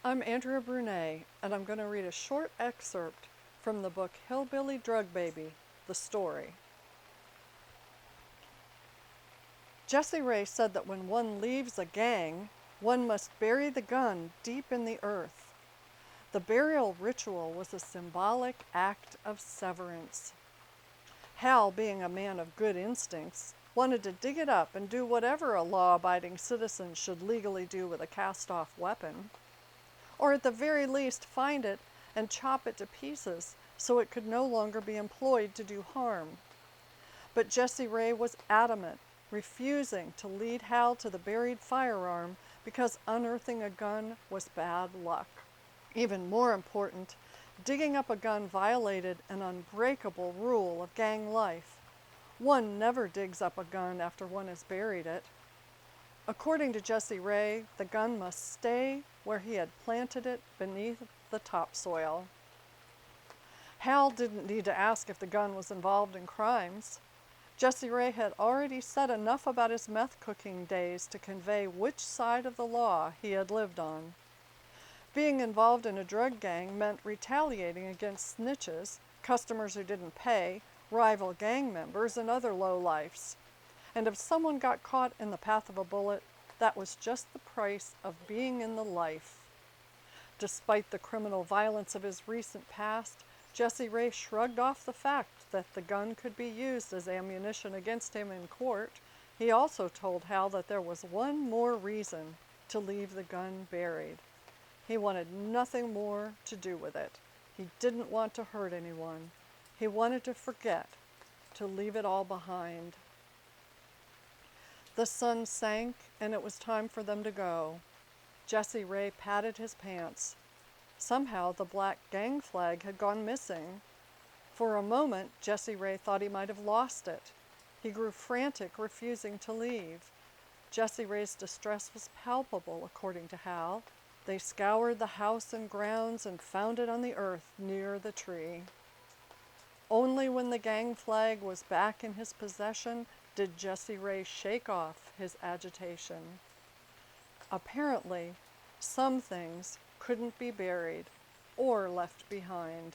I'm Andrea Brunais, and I'm going to read a short excerpt from the book Hillbilly Drug Baby, the story. Jessie Ray said that when one leaves a gang, one must bury the gun deep in the earth. The burial ritual was a symbolic act of severance. Hal, being a man of good instincts, wanted to dig it up and do whatever a law-abiding citizen should legally do with a cast-off weapon. Or at the very least find it and chop it to pieces so it could no longer be employed to do harm. But Jessie Ray was adamant, refusing to lead Hal to the buried firearm because unearthing a gun was bad luck. Even more important, digging up a gun violated an unbreakable rule of gang life. One never digs up a gun after one has buried it. According to Jessie Ray, the gun must stay where he had planted it beneath the topsoil. Hal didn't need to ask if the gun was involved in crimes. Jessie Ray had already said enough about his meth-cooking days to convey which side of the law he had lived on. Being involved in a drug gang meant retaliating against snitches, customers who didn't pay, rival gang members, and other lowlifes. And if someone got caught in the path of a bullet, that was just the price of being in the life. Despite the criminal violence of his recent past, Jessie Ray shrugged off the fact that the gun could be used as ammunition against him in court. He also told Hal that there was one more reason to leave the gun buried. He wanted nothing more to do with it. He didn't want to hurt anyone. He wanted to forget, to leave it all behind. The sun sank, and it was time for them to go. Jessie Ray patted his pants. Somehow the black gang flag had gone missing. For a moment, Jessie Ray thought he might have lost it. He grew frantic, refusing to leave. Jessie Ray's distress was palpable, according to Hal. They scoured the house and grounds and found it on the earth near the tree. Only when the gang flag was back in his possession did Jessie Ray shake off his agitation. Apparently, some things couldn't be buried or left behind.